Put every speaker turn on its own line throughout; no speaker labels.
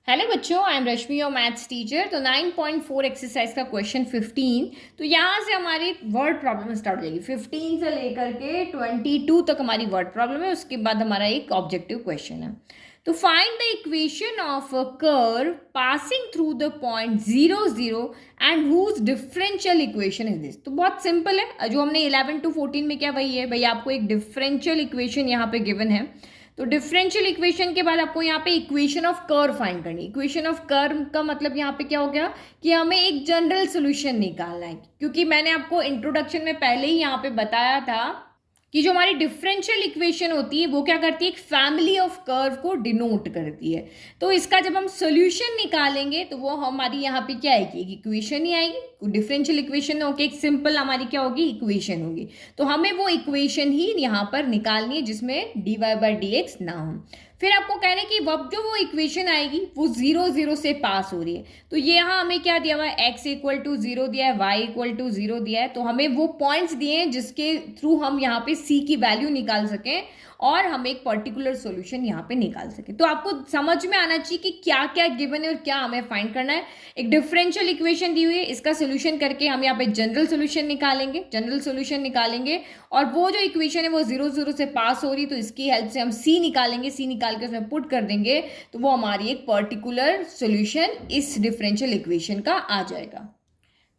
Hello बच्चों, I am Rashmi your maths teacher. तो 9.4 exercise का क्वेश्चन 15। तो यहाँ से हमारी वर्ड प्रॉब्लम स्टार्ट हो जाएगी। 15 से लेकर के 22 तक हमारी वर्ड प्रॉब्लम है। उसके बाद हमारा एक ऑब्जेक्टिव क्वेश्चन है। तो find the equation of a curve passing through the point 0 0 and whose differential equation is this. तो बहुत सिंपल है, जो हमने 11 to 14 में किया वही है। भाई आपको एक डिफरेंशियल इक्वेशन यहाँ पे गिवन है। तो डिफरेंशियल इक्वेशन के बाद आपको यहाँ पे इक्वेशन ऑफ कर्व फाइंड करनी। इक्वेशन ऑफ कर्व का मतलब यहाँ पे क्या हो गया कि हमें एक जनरल सोल्यूशन निकालना है, क्योंकि मैंने आपको इंट्रोडक्शन में पहले ही यहाँ पे बताया था कि जो हमारी डिफरेंशियल इक्वेशन होती है वो क्या करती है, एक फैमिली ऑफ कर्व को डिनोट करती है। तो इसका जब हम सोल्यूशन निकालेंगे तो वो हमारी यहाँ पे क्या आएगी, एक इक्वेशन ही आएगी। डिफरेंशियल इक्वेशन होके एक सिंपल हमारी क्या होगी, इक्वेशन होगी। तो हमें वो इक्वेशन ही यहाँ पर निकालनी है जिसमें dy बाई डी एक्स ना हो। फिर आपको कह रहे हैं कि अब जो वो इक्वेशन आएगी वो 0 0 से पास हो रही है। तो ये यहाँ हमें क्या दिया हुआ है, x इक्वल टू 0 दिया है, y इक्वल टू 0 दिया है। तो हमें वो पॉइंट्स दिए हैं जिसके थ्रू हम यहाँ पे c की वैल्यू निकाल सकें और हम एक पर्टिकुलर सॉल्यूशन यहाँ पे निकाल सकें। तो आपको समझ में आना चाहिए कि क्या क्या गिवन है और क्या हमें फाइंड करना है। एक डिफरेंशियल इक्वेशन दी हुई है, इसका सोल्यूशन करके हम यहाँ पे जनरल सोल्यूशन निकालेंगे और वो जो इक्वेशन है वो 0 0 से पास हो रही, तो इसकी हेल्प से हम सी निकालेंगे। सी निकाल के उसमें पुट कर देंगे तो वो हमारी एक पर्टिकुलर सोल्यूशन इस डिफरेंशियल इक्वेशन का आ जाएगा।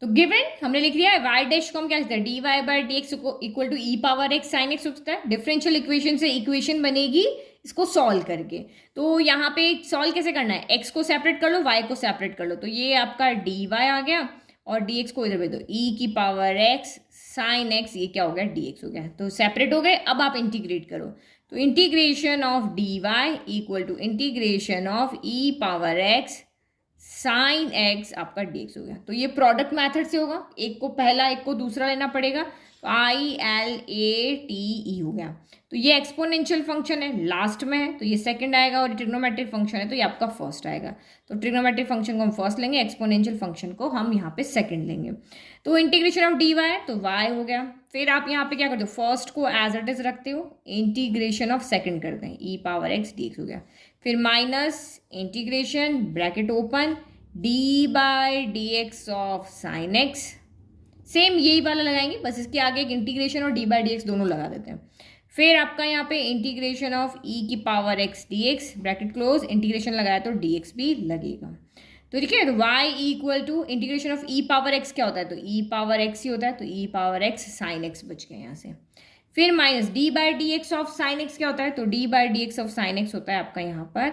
तो गिवन हमने लिख लिया है, वाई डैश को हम क्या लिखते हैं, d y by d x equal to e power x sine x होता है। डिफरेंशियल इक्वेशन से इक्वेशन बनेगी इसको सॉल्व करके। तो यहाँ पे सॉल्व कैसे करना है, एक्स को सेपरेट कर लो, वाई को सेपरेट कर लो। तो ये आपका डी वाई आ गया और डी एक्स को इधर भेज दो, ई की पावर एक्स साइन एक्स, ये क्या हो गया, डी एक्स हो गया। तो सेपरेट हो गए। अब आप इंटीग्रेट करो, तो integration of d y equal to integration of e power x sine x आपका dx हो गया। तो ये प्रोडक्ट मेथड से होगा, एक को पहला एक को दूसरा लेना पड़ेगा। तो ILATE हो गया। तो ये एक्सपोनेंशियल फंक्शन है, लास्ट में है, तो ये सेकंड आएगा। और ट्रिग्नोमेट्रिक फंक्शन है तो ये आपका फर्स्ट आएगा। तो ट्रिग्नोमेट्रिक फंक्शन को हम फर्स्ट लेंगे, एक्सपोनेंशियल फंक्शन को हम यहाँ पे सेकंड लेंगे। तो इंटीग्रेशन ऑफ डी वाई, तो y हो गया। फिर आप यहाँ पे क्या करते हो, फर्स्ट को एज इट इज रखते हो, इंटीग्रेशन ऑफ सेकंड करते हैं, ई पावर एक्स dx हो गया। फिर minus integration bracket open D by d x of sine x, same यही वाला लगाएंगे, बस इसके आगे एक इंटीग्रेशन और डी बाई डी एक्स दोनों लगा देते हैं। फिर आपका यहाँ पे इंटीग्रेशन ऑफ ई की power x d x bracket close, integration लगाया तो डी एक्स भी लगेगा। तो ठीक है, तो y equal to integration of e power x क्या होता है, तो ई पावर एक्स ही होता है। तो e power x sine x बच गया यहाँ से। फिर minus d by d x of sine x क्या होता है, तो d by d x of sine x होता है आपका यहाँ पर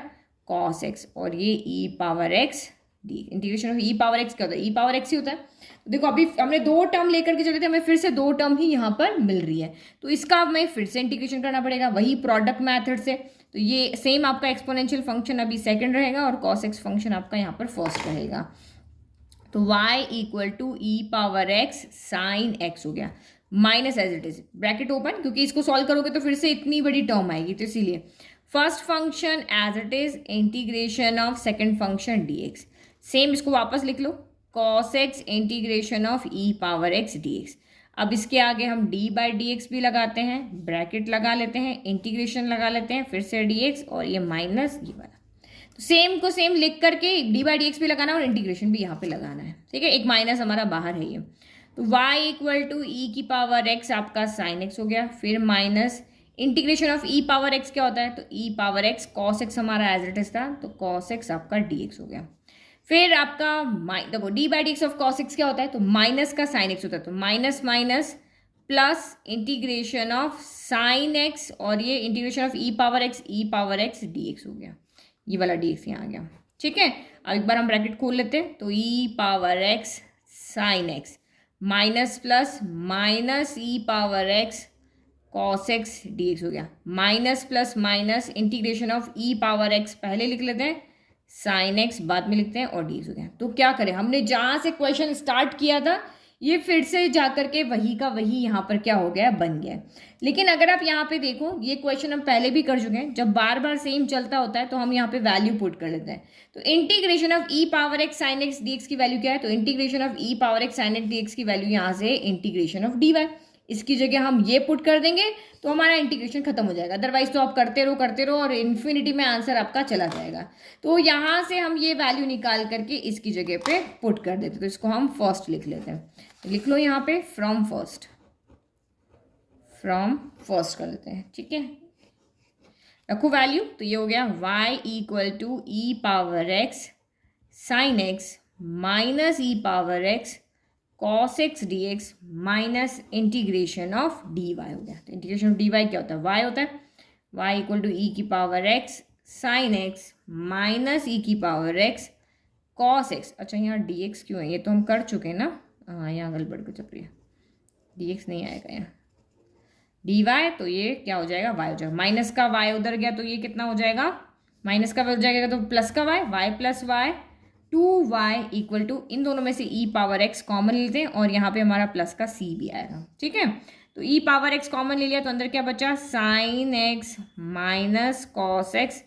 कॉस एक्स, और ये e power x d. Integration of e power x क्या होता है, ई पावर एक्स ही होता है। तो देखो अभी हमने दो टर्म लेकर के चले थे, हमें फिर से दो टर्म ही यहाँ पर मिल रही है। तो इसका हमें फिर से इंटीग्रेशन करना पड़ेगा वही प्रोडक्ट मैथड से। तो ये सेम आपका एक्सपोनेंशियल फंक्शन अभी सेकंड रहेगा और कॉस एक्स फंक्शन आपका यहाँ पर फर्स्ट रहेगा। तो y equal to e power x sine x हो गया, minus as it is bracket open, क्योंकि इसको सॉल्व करोगे तो फिर से इतनी बड़ी टर्म आएगी, तो इसीलिए first function as it is integration of second function dx। Same इसको वापस लिख लो, cos x integration of e power x dx। अब इसके आगे हम डी बाई डी एक्स भी लगाते हैं, ब्रैकेट लगा लेते हैं, इंटीग्रेशन लगा लेते हैं, फिर से dx और ये माइनस ये वाला। तो सेम को सेम लिख करके डी बाई डी एक्स भी लगाना और इंटीग्रेशन भी यहाँ पे लगाना है, ठीक है। एक माइनस हमारा बाहर है ये। तो y इक्वल टू ई की पावर एक्स आपका साइन एक्स हो गया। फिर minus integration of e power x क्या होता है, तो e power x cos x हमारा एज इट इज था, तो कॉस एक्स आपका डी एक्स हो गया। फिर आपका देखो D by d x of cos x क्या होता है, तो माइनस का साइन एक्स होता है, तो minus minus plus integration of sine x और ये integration of e power x d x हो गया। ये वाला डी एक्स यहाँ आ गया, ठीक है। अब एक बार हम ब्रैकेट खोल लेते हैं, तो e power x sine x minus plus minus e power x cos x d x हो गया। Minus plus minus integration of e power x पहले लिख लेते हैं, साइन एक्स बाद में लिखते हैं और डी एक्स हो गया। तो क्या करें, हमने जहाँ से क्वेश्चन स्टार्ट किया था ये फिर से जा करके वही का वही यहाँ पर क्या हो गया, बन गया। लेकिन अगर आप यहाँ पे देखो, ये क्वेश्चन हम पहले भी कर चुके हैं, जब बार बार सेम चलता होता है तो हम यहाँ पे वैल्यू पुट कर लेते हैं। तो integration of e power x sine x d x की वैल्यू क्या है, तो integration of e power x sine x d x की वैल्यू यहाँ से इंटीग्रेशन ऑफ डी वाई। इसकी जगह हम ये पुट कर देंगे तो हमारा इंटीग्रेशन खत्म हो जाएगा। अदरवाइज तो आप करते रहो और इन्फिनिटी में आंसर आपका चला जाएगा। तो यहाँ से हम ये वैल्यू निकाल करके इसकी जगह पे पुट कर देते, तो इसको हम फर्स्ट लिख लेते हैं। लिख लो यहाँ पे फ्रॉम फर्स्ट कर देते हैं, ठीक है। रखो वैल्यू, तो ये हो गया y equal to e power x sine x minus e power x cos x d x minus integration of d y हो गया। तो इंटीग्रेशन ऑफ डी वाई क्या होता है, y होता है। y इक्वल टू ई की power x sine x minus e की पावर एक्स कॉस एक्स। अच्छा यहाँ डी एक्स क्यों है, ये तो हम कर चुके हैं ना। हाँ यहाँ गड़बड़ को चल रही है, डी एक्स नहीं आएगा यहाँ, डी वाई, तो ये क्या हो जाएगा, वाई हो जाएगा। माइनस का वाई उधर गया तो ये कितना हो जाएगा, माइनस का वाई हो जाएगा तो प्लस का y, y plus y 2y equal to, इन दोनों में से e पावर x कॉमन लेते हैं और यहाँ पे हमारा प्लस का c भी आएगा, ठीक है। तो e पावर x कॉमन ले लिया तो अंदर क्या बचा, sine x minus cos x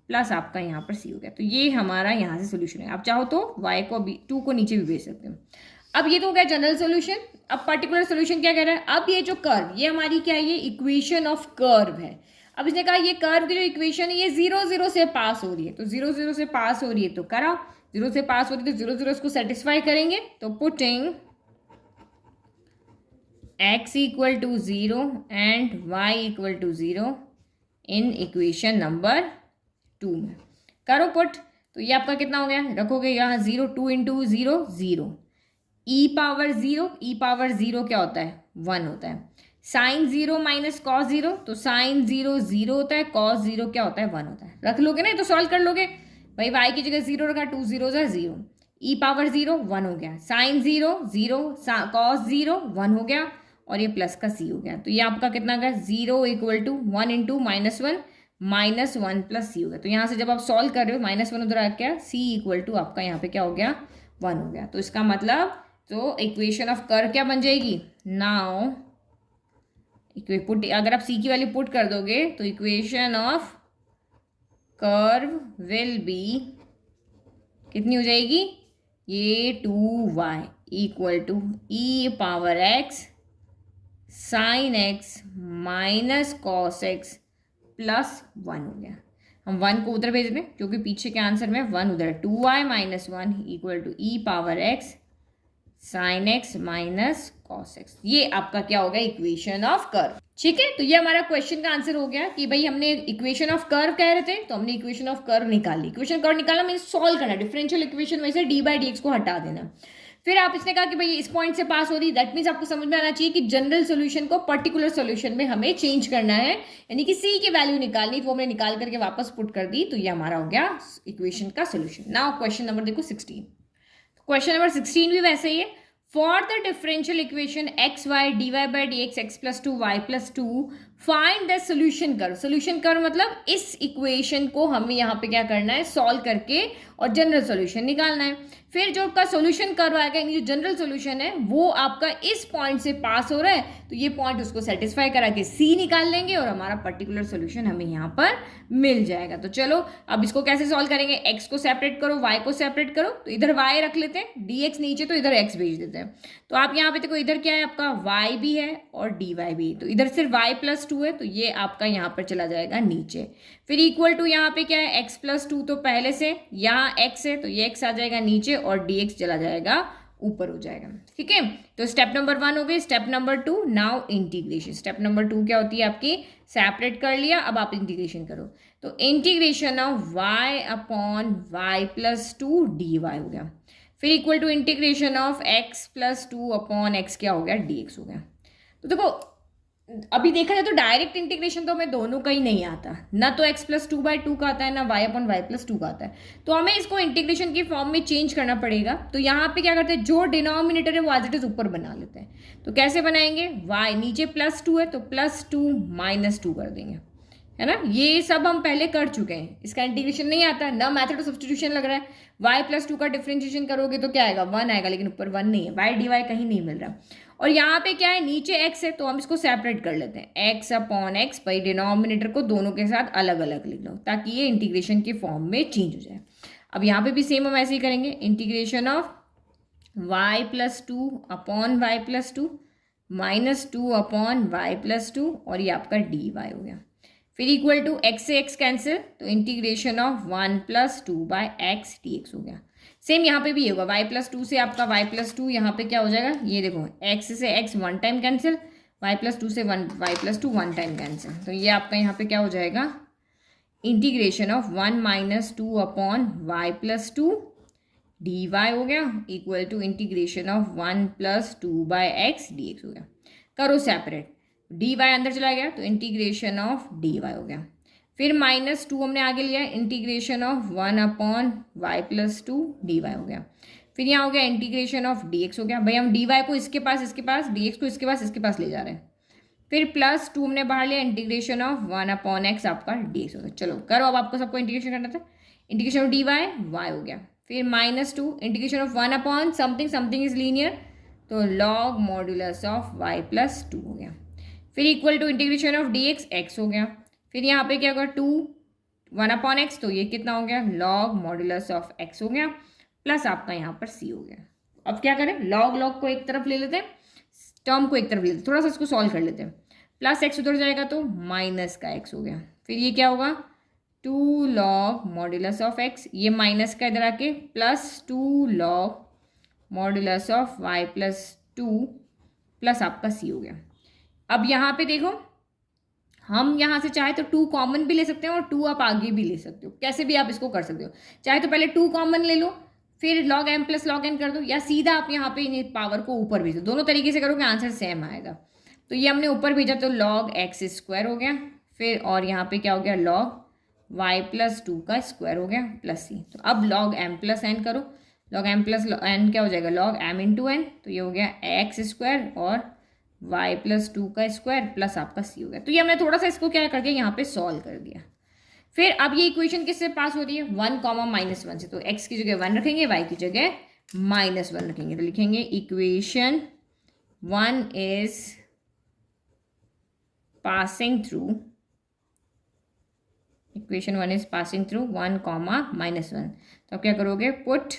plus आपका यहाँ पर c हो गया। तो ये हमारा यहाँ से सोल्यूशन है। आप चाहो तो y को अभी 2 को नीचे भी भेज सकते हो। अब ये तो हो गया जनरल सोल्यूशन। अब पर्टिकुलर सोल्यूशन क्या कह रहा है, अब ये जो कर्व, ये हमारी क्या है, ये इक्वेशन ऑफ कर्व है। अब इसने कहा ये कर्व की जो इक्वेशन है ये 0 0 से पास हो रही है, तो 0 0 से पास हो रही है तो करा, 0 से पास हो रही है तो 0 0 इसको सेटिस्फाई करेंगे। तो putting x equal to 0 and y equal to 0 in equation number 2 में करो पुट। तो ये आपका कितना हो गया, रखोगे यहाँ 0, 2 इंटू 0 0, ई पावर 0, ई पावर 0 क्या होता है, 1 होता है। साइन 0 माइनस कॉस 0, तो साइन 0 0 होता है, कॉस 0 क्या होता है, 1 होता है। रख लोगे ना, तो सॉल्व कर लोगे भाई, y की जगह 0 रखा, 2 0 0, ई पावर 0 1 हो गया, साइन 0 0, कॉस 0 1 हो गया और ये प्लस का c हो गया। तो ये आपका कितना गया, 0 equal to 1 into minus one plus c हो गया। तो यहाँ से जब आप सॉल्व कर रहे हो -1 उधर आ गया, c इक्वल टू आपका यहाँ पे क्या हो गया, 1 हो गया। तो इसका मतलब तो इक्वेशन ऑफ कर्व क्या बन जाएगी, नाउ पुट, अगर आप c की वैल्यू पुट कर दोगे तो equation of curve will be कितनी हो जाएगी, ये 2y equal to e power x sine x minus cos x plus 1 हो गया। हम 1 को उधर भेज दें क्योंकि पीछे के आंसर में 1 उधर है, 2y minus 1 equal to e power x sine x minus cos x। ये आपका क्या होगा, इक्वेशन ऑफ कर्व, ठीक है। तो ये हमारा क्वेश्चन का आंसर हो गया कि भाई हमने इक्वेशन ऑफ कर्व कह रहे थे तो हमने इक्वेशन ऑफ कर्व निकाली। इक्वेशन कर्व निकाला मीन सॉल्व करना, डिफरेंशियल इक्वेशन में से डी बाई डी एक्स को हटा देना। फिर आप इसने कहा कि भाई इस पॉइंट से पास हो रही, दैट मीन्स आपको समझ में आना चाहिए कि जनरल सोल्यूशन को पर्टिकुलर सोल्यूशन में हमें चेंज करना है, यानी कि सी की वैल्यू निकालनी, वो हमने निकाल करके वापस पुट कर दी। तो ये हमारा हो गया इक्वेशन का सोल्यूशन। नाउ क्वेश्चन नंबर देखो 16। क्वेश्चन नंबर 16 भी वैसे ही है। For the differential equation x y d y by d x x plus 2 y plus 2 find the solution curve. Solution curve मतलब इस इक्वेशन को हमें यहाँ पे क्या करना है, सॉल्व करके और जनरल सोल्यूशन निकालना है। फिर जो आपका सोल्यूशन कर्व आएगा, यानी जो जनरल सोल्यूशन है वो आपका इस पॉइंट से पास हो रहा है, तो ये पॉइंट उसको सेटिस्फाई करा के सी निकाल लेंगे और हमारा पर्टिकुलर सोल्यूशन हमें यहाँ पर मिल जाएगा। तो चलो अब इसको कैसे सॉल्व करेंगे, एक्स को सेपरेट करो, वाई को सेपरेट करो, तो इधर वाई रख लेते हैं, डी एक्स नीचे तो इधर एक्स भेज देते हैं। तो आप यहाँ पे देखो इधर क्या है, आपका वाई भी है और डी वाई भी है, तो इधर सिर्फ वाई प्लस 2 है, तो ये आपका यहाँ पर चला जाएगा नीचे। फिर इक्वल टू यहाँ पे क्या है, एक्स प्लस 2 तो पहले से, यहाँ एक्स है तो ये एक्स आ जाएगा नीचे और डी एक्स चला जाएगा ऊपर हो जाएगा, ठीक है। तो स्टेप नंबर 1 हो गई। Step number 2 now integration. Step number 2 क्या होती है आपकी, सेपरेट कर लिया, अब आप इंटीग्रेशन करो। तो integration of y upon y plus 2 dy हो गया। फिर equal to integration of x plus 2 upon x क्या हो गया, dx हो गया। तो देखो अभी देखा जाए तो डायरेक्ट इंटीग्रेशन तो हमें दोनों का ही नहीं आता, ना तो x प्लस 2/2 का आता है, ना y अपॉन y प्लस 2 का आता है। तो हमें इसको इंटीग्रेशन की फॉर्म में चेंज करना पड़ेगा। तो यहाँ पे क्या करते हैं, जो डिनोमिनेटर है वो एज इट इज ऊपर बना लेते हैं। तो कैसे बनाएंगे, y नीचे प्लस 2 है तो प्लस 2 माइनस 2 कर देंगे, है ना। ये सब हम पहले कर चुके हैं, इसका इंटीग्रेशन नहीं आता, ना मेथड ऑफ सब्स्टिट्यूशन लग रहा है। y प्लस 2 का डिफरेंशिएशन करोगे तो क्या आएगा, 1 आएगा, लेकिन ऊपर 1 नहीं है, y dy कहीं नहीं मिल रहा। और यहाँ पे क्या है, नीचे x है तो हम इसको सेपरेट कर लेते हैं, x अपॉन x, भाई डिनोमिनेटर को दोनों के साथ अलग अलग लिख लो ताकि ये इंटीग्रेशन के फॉर्म में चेंज हो जाए। अब यहाँ पे भी सेम हम ऐसे ही करेंगे, integration of y plus 2 upon y plus 2, -2/y+2 और ये आपका dy हो गया। फिर इक्वल टू x से x कैंसिल, तो इंटीग्रेशन ऑफ 1+2/x dx हो गया। सेम यहाँ पे भी होगा, y+2 से आपका y+2 यहाँ पे क्या हो जाएगा, ये देखो x से x one time cancel, y+2 से y+2 वन टाइम कैंसिल, तो ये आपका यहाँ पे क्या हो जाएगा, इंटीग्रेशन ऑफ 1 - 2/y+2 dy हो गया equal to integration of 1+2/x dx हो गया। करो सेपरेट, dy अंदर चला गया तो इंटीग्रेशन ऑफ dy हो गया। फिर -2 हमने आगे लिया, इंटीग्रेशन ऑफ 1/y+2 dy हो गया। फिर यहाँ हो गया इंटीग्रेशन ऑफ dx हो गया। भाई हम dy को इसके पास dx को इसके पास ले जा रहे हैं। फिर +2 हमने बाहर लिया, इंटीग्रेशन ऑफ 1/x आपका dx हो गया। चलो करो, अब आपको सबको इंटीग्रेशन करना था, इंटीग्रेशन ऑफ dy y हो गया। फिर -2 इंटीग्रेशन ऑफ 1/समथिंग इज लीनियर, तो लॉग मॉड्यूलस ऑफ y+2 हो गया। फिर equal to integration of dx x हो गया। फिर यहाँ पे क्या होगा 1/x, तो ये कितना हो गया, लॉग मॉड्यूलस ऑफ x हो गया, प्लस आपका यहाँ पर c हो गया। अब क्या करें, लॉग को एक तरफ ले लेते हैं, टर्म को एक तरफ ले लेते हैं, थोड़ा सा इसको सॉल्व कर लेते हैं। प्लस x उधर जाएगा तो माइनस का x हो गया। फिर ये क्या होगा 2 लॉग मॉड्यूलस ऑफ x, ये माइनस का इधर आके +2 log modulus of y+2 plus आपका c हो गया। अब यहाँ पे देखो, हम यहाँ से चाहे तो 2 कॉमन भी ले सकते हैं और 2 आप आगे भी ले सकते हो, कैसे भी आप इसको कर सकते हो। चाहे तो पहले 2 कॉमन ले लो, फिर log m + log n कर दो, या सीधा आप यहाँ पे पावर को ऊपर भेजो, दोनों तरीके से करोगे आंसर सेम आएगा। तो ये हमने ऊपर भेजा तो log x² हो गया। फिर और यहाँ पे क्या हो गया, log y+2 का स्क्वायर हो गया प्लस c। तो अब log m + n करो, log m + n क्या हो जाएगा, log m × n, तो ये हो गया x² और y+2 का स्क्वायर प्लस आपका c हो गया। तो ये हमने थोड़ा सा इसको क्या कर दिया, यहाँ पे सॉल्व कर दिया। फिर अब ये इक्वेशन किससे पास हो रही है, 1, -1 से, तो x की जगह 1 रखेंगे, y की जगह -1 रखेंगे, तो लिखेंगे इक्वेशन 1 इज पासिंग थ्रू 1, -1। तो क्या करोगे, पुट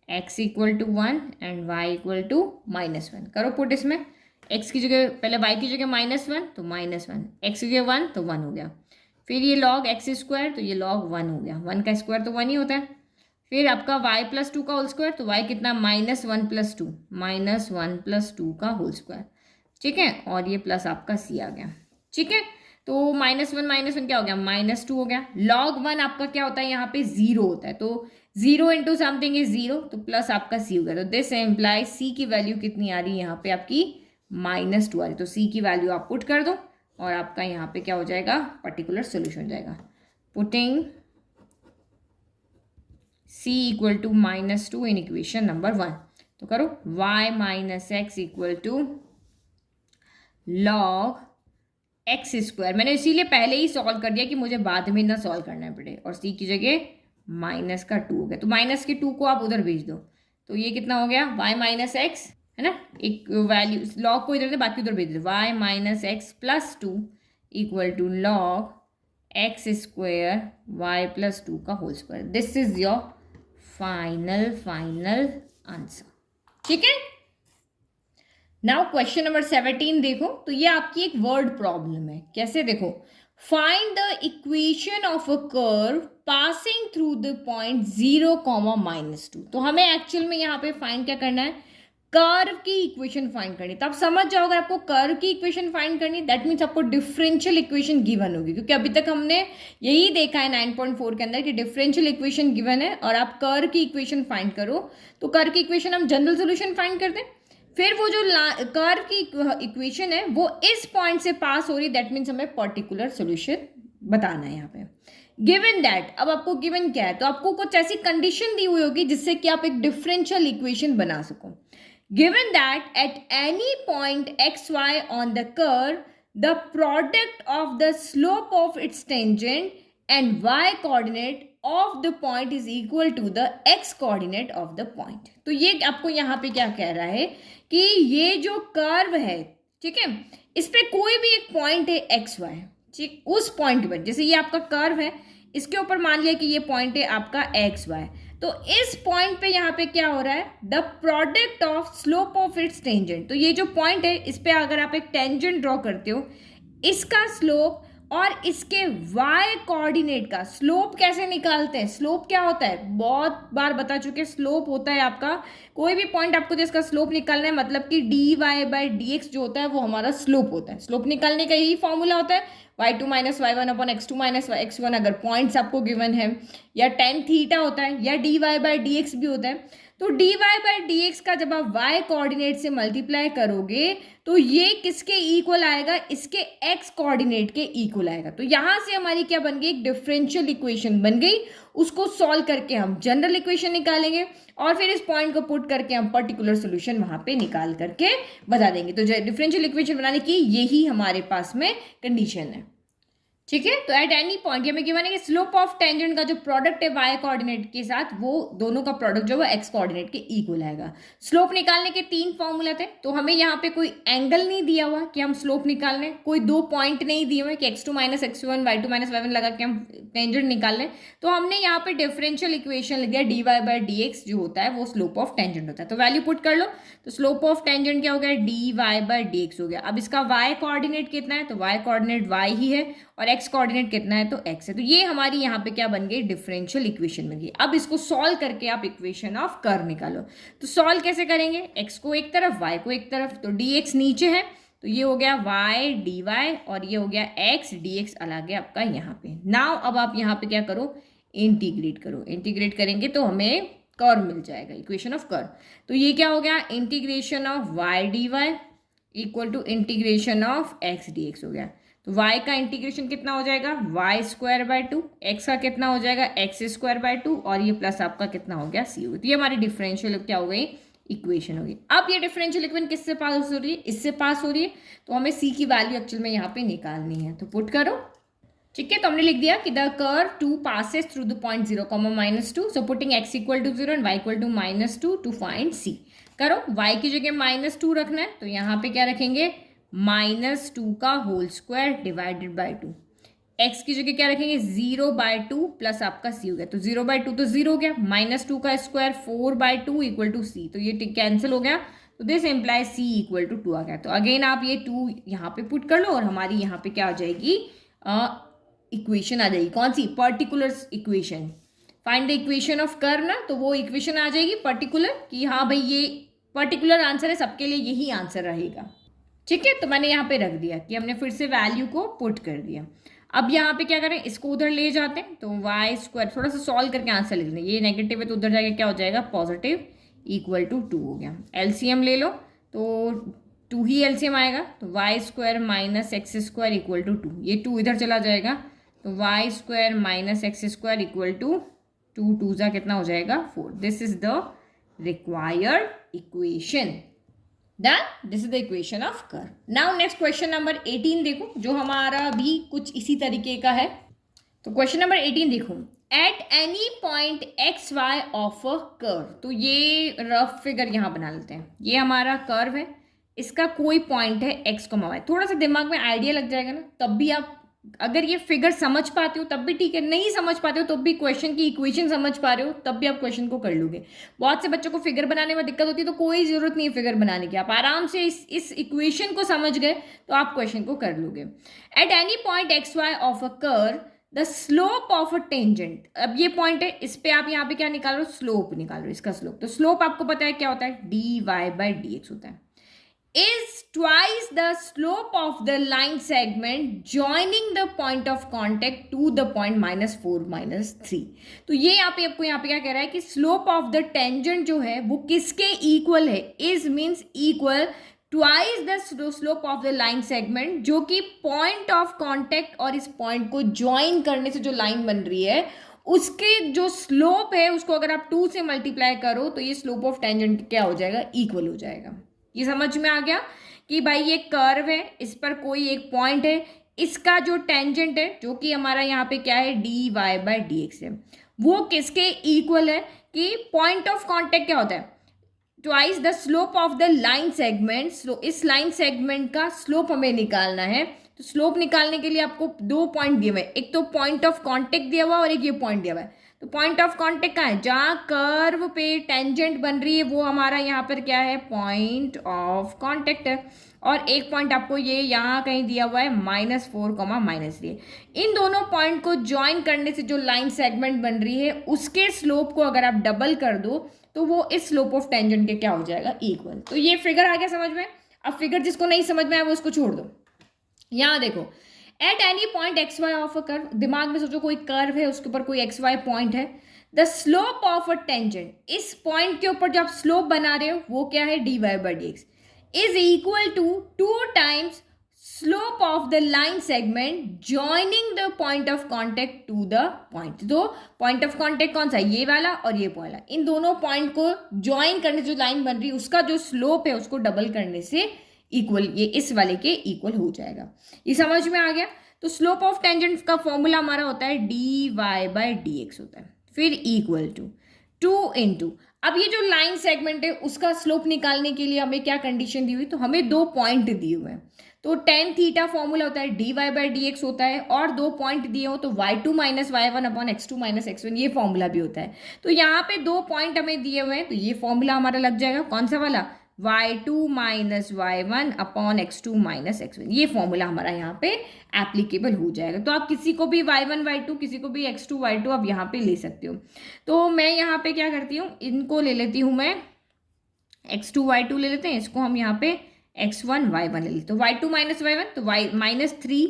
x = 1 एंड y = -1 करो पुट। इसमें x की जगह पहले y की जगह -1 तो -1, x की जगह 1 तो 1 हो गया। फिर ये log x², तो ये log 1 हो गया, 1 का स्क्वायर तो 1 ही होता है। फिर आपका y+2 का होल स्क्वायर, तो y कितना -1 + 2 का होल स्क्वायर, ठीक है, और ये प्लस आपका c आ गया, ठीक है। तो -1 क्या हो गया, -2 हो गया। log 1 आपका क्या होता है, यहाँ पे 0 होता है, तो 0 × समथिंग इज 0, तो प्लस आपका c हो गया। तो दिस एम्प्लाई c की वैल्यू कितनी आ रही है, यहाँ पे आपकी -2 आ रही, तो c की वैल्यू आप पुट कर दो और आपका यहाँ पे क्या हो जाएगा, पर्टिकुलर सोल्यूशन हो जाएगा। पुटिंग c = -2 इन इक्वेशन नंबर 1, तो करो y - x = log x²। मैंने इसीलिए पहले ही सॉल्व कर दिया कि मुझे बाद में ना सॉल्व करना पड़े, और c की जगह -2 हो गया, तो -2 को आप उधर भेज दो, तो ये कितना हो गया, y - x है ना, एक वैल्यू लॉग को इधर से बाकी उधर भेज दो, y - x + 2 = log x² y+2 का whole square. This is your final answer, ठीक है। नाउ क्वेश्चन नंबर 17 देखो, तो ये आपकी एक वर्ड प्रॉब्लम है। कैसे, देखो, find the equation of a curve passing through the point 0, -2। तो हमें एक्चुअल में यहाँ पे फाइंड क्या करना है, कर्व की इक्वेशन फाइंड करनी। तो आप समझ जाओ, अगर आपको कर्व की इक्वेशन फाइंड करनी, दैट मीन्स आपको डिफरेंशियल इक्वेशन गिवन होगी, क्योंकि अभी तक हमने यही देखा है 9.4 के अंदर कि डिफरेंशियल इक्वेशन गिवन है और आप कर्व की इक्वेशन फाइंड करो। तो कर्व की इक्वेशन हम जनरल सोल्यूशन फाइंड करते हैं, फिर वो जो कर्व की इक्वेशन है वो इस पॉइंट से पास हो रही, दैट मीन्स हमें पर्टिकुलर सोल्यूशन बताना है यहाँ पे। गिवन दैट, अब आपको गिवन क्या है, तो आपको कुछ ऐसी कंडीशन दी हुई होगी जिससे कि आप एक डिफरेंशियल इक्वेशन बना सको। Given that at any point xy on the curve, the product of the slope of its tangent and y coordinate of the point is equal to the x coordinate of the point। तो ये आपको यहाँ पे क्या कह रहा है कि ये जो कर्व है, ठीक है, इस पे कोई भी एक पॉइंट है एक्स वाई, ठीक, उस पॉइंट पर, जैसे ये आपका कर्व है, इसके ऊपर मान लिया कि ये पॉइंट है आपका एक्स वाई, तो इस पॉइंट पे यहाँ पे क्या हो रहा है, the product of slope of its tangent. तो ये जो पॉइंट है इस पे अगर आप एक टेंजेंट ड्रॉ करते हो, इसका स्लोप और इसके y कोऑर्डिनेट का स्लोप कैसे निकालते हैं। स्लोप क्या होता है, बहुत बार बता चुके, स्लोप होता है आपका कोई भी पॉइंट आपको जिसका स्लोप निकालना है, मतलब कि dy/dx जो होता है वो हमारा स्लोप होता है। स्लोप निकालने का यही फॉर्मूला होता है, y2 minus y1 upon x2 minus x1 अगर पॉइंट्स आपको गिवन है, या tan थीटा होता है, या dy/dx भी होता है। तो dy/dx का जब आप y कोऑर्डिनेट से मल्टीप्लाई करोगे तो ये किसके इक्वल आएगा, इसके x कोऑर्डिनेट के इक्वल आएगा। तो यहां से हमारी क्या बन गई, एक डिफरेंशियल इक्वेशन बन गई। उसको सॉल्व करके हम जनरल इक्वेशन निकालेंगे और फिर इस पॉइंट को पुट करके हम पर्टिकुलर सोल्यूशन वहां पे निकाल करके बता देंगे। तो डिफरेंशियल इक्वेशन बनाने की यही हमारे पास में कंडीशन है, ठीक है। तो एट एनी पॉइंट हमें क्या मानेंगे, स्लोप ऑफ टेंजेंट का जो प्रोडक्ट है y कोऑर्डिनेट के साथ, वो दोनों का प्रोडक्ट जो है x कोऑर्डिनेट के इक्वल आएगा। स्लोप निकालने के 3 फॉर्मूला थे, तो हमें यहाँ पे कोई एंगल नहीं दिया हुआ कि हम स्लोप निकाल लें, कोई 2 पॉइंट नहीं दिए हुए कि x2 minus x1 y2 minus y1 लगा के हम टेंजेंट निकाल लें। तो हमने यहाँ पे डिफरेंशियल इक्वेशन लिख दिया, dy/dx जो होता है वो स्लोप ऑफ टेंजेंट होता है। तो वैल्यू पुट कर लो, तो स्लोप ऑफ टेंजेंट क्या हो गया, dy/dx हो गया। अब इसका y कोऑर्डिनेट कितना है, तो y कोऑर्डिनेट y ही है और x कोऑर्डिनेट कितना है, तो x है। तो ये हमारी यहाँ पे क्या बन गई, डिफरेंशियल इक्वेशन बन गई। अब इसको सॉल्व करके आप इक्वेशन ऑफ कर्व निकालो। तो सॉल्व कैसे करेंगे, x को एक तरफ y को एक तरफ, तो dx नीचे है तो ये हो गया y dy और ये हो गया x dx अलग है आपका यहाँ पे। नाउ अब आप यहाँ पे क्या करो, इंटीग्रेट करो। इंटीग्रेट करेंगे तो हमें कर्व मिल जाएगा, इक्वेशन ऑफ कर्व। तो ये क्या हो गया, integration of y dy equal to integration of x dx हो गया। तो y का इंटीग्रेशन कितना हो जाएगा, y²/2, x का कितना हो जाएगा, x²/2 और ये प्लस आपका कितना हो गया, c हो गया। तो ये हमारी डिफरेंशियल क्या हो गई, इक्वेशन होगी। अब ये डिफरेंशियल इक्वेशन किससे पास हो रही है, इससे पास हो रही है। तो हमें c की वैल्यू एक्चुअल में यहाँ पे निकालनी है, तो पुट करो, ठीक है। तो हमने लिख दिया कि the curve 2 passes through the point 0, -2, so putting x = 0 and y = -2 to find c। करो, y की जगह -2 रखना है, तो यहाँ पे क्या रखेंगे, -2 का whole square divided by 2। x की जगह क्या रखेंगे, 0/2 प्लस आपका c हो गया। तो 0/2 तो 0 हो गया, -2 का स्क्वायर 4/2 इक्वल टू c, तो ये कैंसिल हो गया। तो दिस इम्प्लाइज c = 2 आ गया। तो अगेन आप ये 2 यहाँ पे पुट कर लो और हमारी यहाँ पे क्या आ जाएगी, इक्वेशन आ जाएगी। कौन सी, particular equation. Find the equation of curve ना, तो वो इक्वेशन आ जाएगी पर्टिकुलर कि हाँ भाई ये पर्टिकुलर आंसर है, सबके लिए यही आंसर रहेगा, ठीक है। तो मैंने यहाँ पे रख दिया कि हमने फिर से वैल्यू को पुट कर दिया। अब यहाँ पे क्या करें, इसको उधर ले जाते हैं, तो y² थोड़ा सा सॉल्व करके आंसर लिख लें। ये नेगेटिव है तो उधर जाके क्या हो जाएगा, पॉजिटिव इक्वल टू 2 हो गया। एलसीएम ले लो, तो 2 ही एलसीएम आएगा, तो y² minus x² equal to 2। ये 2 इधर चला जाएगा, तो y² minus x² equal to 2, 2 जा कितना हो जाएगा, 4। This is the required equation. Done, this is the equation of curve. Now next question number 18 देखो, जो हमारा भी कुछ इसी तरीके का है। तो क्वेश्चन नंबर 18 देखो, at any point x y of a curve. तो ये रफ फिगर यहाँ बना लेते हैं, ये हमारा कर्व है, इसका कोई पॉइंट है एक्स को वाई। थोड़ा सा दिमाग में आइडिया लग जाएगा ना, तब भी आप अगर ये फिगर समझ पाते हो तब भी ठीक है, नहीं समझ पाते हो तब भी क्वेश्चन की इक्वेशन समझ पा रहे हो तब भी आप क्वेश्चन को कर लोगे। बहुत से बच्चों को फिगर बनाने में दिक्कत होती है, तो कोई जरूरत नहीं है फिगर बनाने की, आप आराम से इस इक्वेशन को समझ गए तो आप क्वेश्चन को कर लोगे। At any point x y of a curve the slope of a tangent. अब ये पॉइंट है, इस पे आप यहाँ पे क्या निकाल रहे हो, स्लोप निकाल रहे हो, इसका स्लोप। तो स्लोप आपको पता है क्या होता है, dy/dx होता है, is twice the slope of the line segment joining the point of contact to the point -4 -3। तो ये आपको यहाँ पे क्या कह रहा है कि स्लोप ऑफ द टेंजेंट जो है वो किसके इक्वल है, is means equal twice the slope of the line segment, जो कि पॉइंट ऑफ कॉन्टेक्ट और इस पॉइंट को ज्वाइन करने से जो लाइन बन रही है उसके जो स्लोप है उसको अगर आप 2 से मल्टीप्लाई करो तो ये स्लोप ऑफ टेंजेंट क्या हो जाएगा, इक्वल हो जाएगा। ये समझ में आ गया कि भाई ये कर्व है, इस पर कोई एक पॉइंट है, इसका जो टेंजेंट है जो कि हमारा यहाँ पे क्या है dy/dx है, वो किसके इक्वल है कि पॉइंट ऑफ कॉन्टेक्ट क्या होता है, twice the slope of the line segment. इस लाइन सेगमेंट का स्लोप हमें निकालना है। तो स्लोप निकालने के लिए आपको 2 पॉइंट दिए हुए हैं, एक तो पॉइंट ऑफ कॉन्टेक्ट दिया हुआ और एक ये पॉइंट दिया हुआ है। तो पॉइंट ऑफ कांटेक्ट कहाँ है, जहाँ कर्व पे टेंजेंट बन रही है वो हमारा यहाँ पर क्या है, पॉइंट ऑफ कांटेक्ट है। और एक पॉइंट आपको ये यहाँ कहीं दिया हुआ है -4, -3। इन दोनों पॉइंट को ज्वाइन करने से जो लाइन सेगमेंट बन रही है उसके स्लोप को अगर आप डबल कर दो तो वो इस स्लोप ऑफ टेंजेंट के क्या हो जाएगा, इक्वल। तो ये फिगर आ गया समझ में। अब फिगर जिसको नहीं समझ में आया वो उसको छोड़ दो। यहाँ देखो, at any point x y of a curve, दिमाग में सोचो कोई कर्व है उसके ऊपर कोई एक्स वाई पॉइंट है, the slope of a tangent, इस पॉइंट के ऊपर जो आप स्लोप बना रहे हो वो क्या है, dy by d x is equal to 2 times slope of the line segment joining the point of contact to the point. तो पॉइंट ऑफ कॉन्टेक्ट कौन सा, ये वाला और ये वाला, इन दोनों पॉइंट को ज्वाइन करने जो लाइन बन रही है उसका जो स्लोप है उसको डबल करने से इक्वल, ये इस वाले के इक्वल हो जाएगा। ये समझ में आ गया। तो स्लोप ऑफ टेंजेंट का फॉर्मूला हमारा होता है dy बाई डी एक्स होता है, फिर इक्वल टू 2 इंटू, अब ये जो लाइन सेगमेंट है उसका स्लोप निकालने के लिए हमें क्या कंडीशन दी हुई, तो हमें 2 पॉइंट दिए हुए हैं। तो टेन थीटा फॉर्मूला होता है dy बाई डी एक्स होता है, और 2 पॉइंट दिए हो तो y2 minus y1 upon x2 minus x1, ये फॉर्मूला भी होता है। तो यहाँ पे 2 पॉइंट हमें दिए हुए हैं तो ये फॉर्मूला हमारा लग जाएगा, कौन सा वाला, y2 minus y1 upon x2 minus x1, ये फॉर्मूला हमारा यहाँ पे एप्लीकेबल हो जाएगा। तो आप किसी को भी y1 y2 किसी को भी x2 y2 आप यहाँ पे ले सकते हो। तो मैं यहाँ पे क्या करती हूँ, इनको ले लेती हूँ मैं x2 y2 ले लेते हैं, इसको हम यहाँ पे x1 y1 ले लेते हैं। तो y2 माइनस y1 तो y -3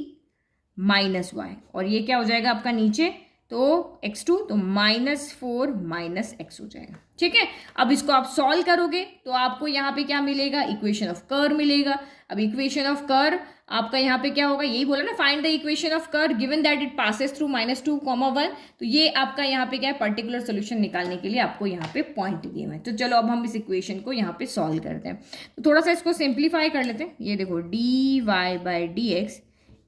माइनस y, और ये क्या हो जाएगा आपका नीचे, तो x2 तो -4 माइनस x हो जाएगा। ठीक है, अब इसको आप सॉल्व करोगे तो आपको यहाँ पे क्या मिलेगा, इक्वेशन ऑफ कर्व मिलेगा। अब इक्वेशन ऑफ कर्व आपका यहाँ पे क्या होगा, यही बोला ना, find the equation of curve given that it passes through -2, 1। तो ये आपका यहाँ पे क्या है, पर्टिकुलर सोल्यूशन निकालने के लिए आपको यहाँ पे पॉइंट दिए हुए हैं। तो चलो अब हम इस इक्वेशन को यहाँ पे सॉल्व करते हैं। तो थोड़ा सा इसको सिंप्लीफाई कर लेते हैं। ये देखो dy by d x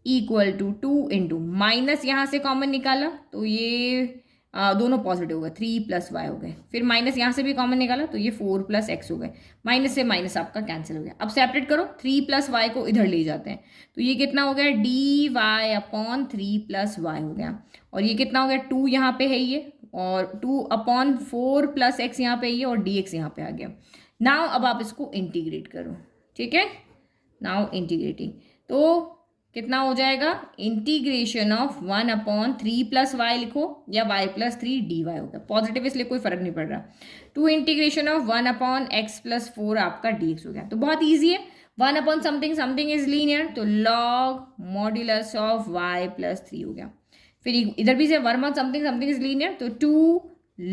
equal to 2 into, minus यहाँ से कॉमन निकाला तो ये दोनों पॉजिटिव हो गए, 3 प्लस वाई हो गए, फिर माइनस यहाँ से भी कॉमन निकाला तो ये 4 प्लस एक्स हो गए, माइनस से माइनस आपका कैंसिल हो गया। अब सेपरेट करो, 3 प्लस वाई को इधर ले जाते हैं तो ये कितना हो गया, d y upon 3 plus y हो गया, और ये कितना हो गया, 2 यहाँ पे है ये, और 2 अपॉन 4 प्लस एक्स यहाँ पे है ये, और डी एक्स यहाँ पे आ गया। नाउ अब आप इसको इंटीग्रेट करो, ठीक है, नाउ इंटीग्रेटिंग तो कितना हो जाएगा, इंटीग्रेशन ऑफ 1/3 प्लस वाई लिखो या y+3 dy हो गया, पॉजिटिव इसलिए कोई फर्क नहीं पड़ रहा। 2 इंटीग्रेशन ऑफ 1/x+4 आपका dx हो गया। तो बहुत ईजी है, 1 समथिंग समथिंग इज लीनियर, तो लॉग मॉड्यूलस ऑफ y+3 हो गया। फिर इधर भी से 1 समथिंग समथिंग इज लीनियर, तो 2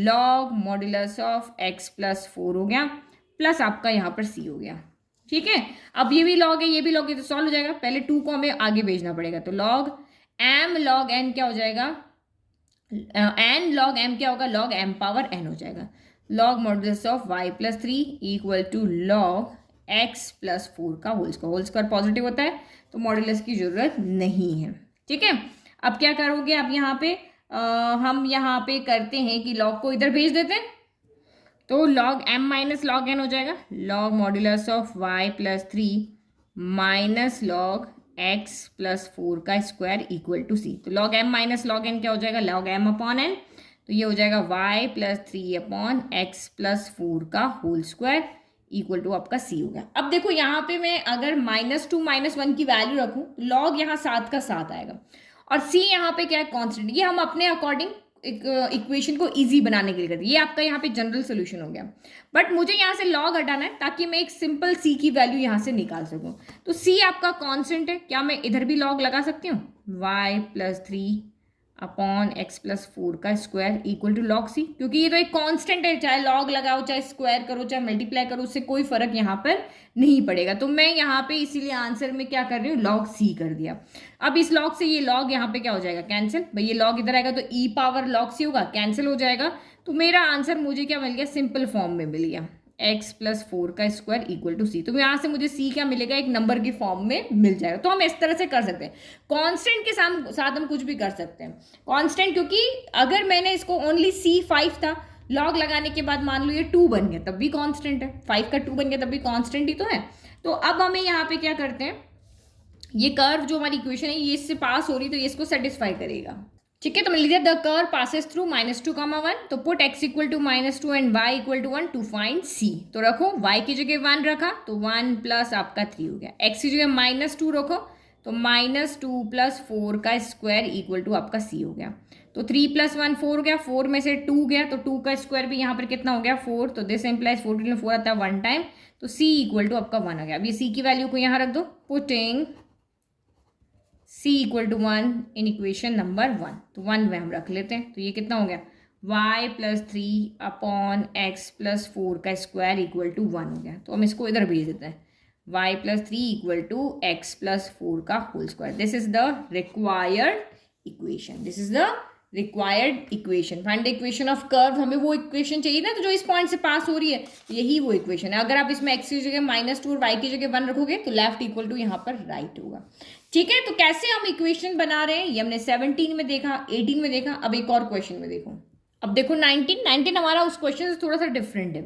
लॉग मॉड्यूलस ऑफ x+4 हो गया, प्लस आपका यहाँ पर c हो गया। ठीक है, अब ये भी लॉग है ये भी लॉग है तो सॉल्व हो जाएगा। पहले 2 को हमें आगे भेजना पड़ेगा, तो लॉग m लॉग n क्या हो जाएगा, n लॉग m क्या होगा, लॉग m पावर n हो जाएगा। Log modulus of y+3 equal to log x+4 का होल स्क्वायर पॉजिटिव होता है तो मॉड्यूलस की जरूरत नहीं है। ठीक है, अब क्या करोगे आप यहाँ पे, हम यहाँ पे करते हैं कि लॉग को इधर भेज देते हैं, तो log m minus log n हो जाएगा, log modulus of y+3 minus log x+4 का स्क्वायर इक्वल टू c। तो log m minus log n क्या हो जाएगा, लॉग m अपॉन n, तो ये हो जाएगा y+3 अपॉन x+4 का होल स्क्वायर इक्वल टू आपका c हो गया। अब देखो यहाँ पे मैं अगर -2 -1 की वैल्यू रखूँ तो लॉग यहाँ 7 का 7 आएगा, और c यहाँ पे क्या है, कॉन्स्टेंट। ये हम अपने अकॉर्डिंग इक्वेशन को इजी बनाने के लिए करते हैं, ये आपका यहाँ पे जनरल सोल्यूशन हो गया। बट मुझे यहाँ से लॉग हटाना है ताकि मैं एक सिंपल c की वैल्यू यहाँ से निकाल सकूँ। तो c आपका कांस्टेंट है, क्या मैं इधर भी लॉग लगा सकती हूँ, y+3 अपॉन x+4 का square equal to log c, क्योंकि ये तो एक कांस्टेंट है, चाहे लॉग लगाओ चाहे स्क्वायर करो चाहे मल्टीप्लाई करो, उससे कोई फर्क यहाँ पर नहीं पड़ेगा। तो मैं यहाँ पे इसीलिए आंसर में क्या कर रही हूँ, लॉग c कर दिया। अब इस लॉग से ये लॉग यहाँ पे क्या हो जाएगा, कैंसिल, भाई ये लॉग इधर आएगा तो e पावर लॉग c होगा, कैंसिल हो जाएगा। तो मेरा आंसर मुझे क्या मिल गया, सिंपल फॉर्म में मिल गया, x+4 का स्क्वायर इक्वल टू c। तो यहाँ से मुझे c क्या मिलेगा, एक नंबर की फॉर्म में मिल जाएगा। तो हम इस तरह से कर सकते हैं, कांस्टेंट के साथ हम कुछ भी कर सकते हैं। कांस्टेंट, क्योंकि अगर मैंने इसको ओनली c5 था, लॉग लगाने के बाद मान लो ये 2 बन गया तब भी कांस्टेंट है, 5 का 2 बन गया तब भी कांस्टेंट ही तो है। तो अब हमें यहाँ पे क्या करते हैं, ये कर्व जो हमारी इक्वेशन है ये इससे पास हो रही तो ये इसको सेटिस्फाई करेगा। ठीक है, तो मैंने लिख दिया द कर्व पासेस थ्रू -2, तो put x equal to -2 and y equal to 1 to find c। तो रखो y की जगह 1 रखा तो 1 प्लस आपका 3 हो गया, x की जगह -2 रखो तो -2 प्लस 4 का स्क्वायर इक्वल टू आपका c हो गया। तो 3 प्लस 1 4 हो गया, 4 में से 2 गया तो 2 का स्क्वायर भी यहाँ पर कितना हो गया 4, तो दिस इम्प्लाइज 4 के 4 आता है 1 टाइम, तो c इक्वल टू आपका 1 आ गया। अब ये c की वैल्यू को यहाँ रख दो, putting c equal to 1 in equation number 1, तो 1 में हम रख लेते हैं, तो ये कितना हो गया y plus 3 upon x plus 4 का स्क्वायर इक्वल टू 1 हो गया। तो हम इसको इधर भेज देते हैं, y plus 3 equal to x plus 4 का whole square. This is the required equation, this is the required equation. Find the equation of curve, हमें वो इक्वेशन चाहिए ना, तो जो इस पॉइंट से पास हो रही है यही वो इक्वेशन है। अगर आप इसमें x की जगह -2 और y की जगह 1 रखोगे तो लेफ्ट इक्वल टू यहाँ पर राइट होगा। ठीक है, तो कैसे हम इक्वेशन बना रहे हैं ये हमने 17 में देखा, 18 में देखा, अब एक और क्वेश्चन में देखो। अब देखो 19 हमारा उस क्वेश्चन से थोड़ा सा डिफरेंट है।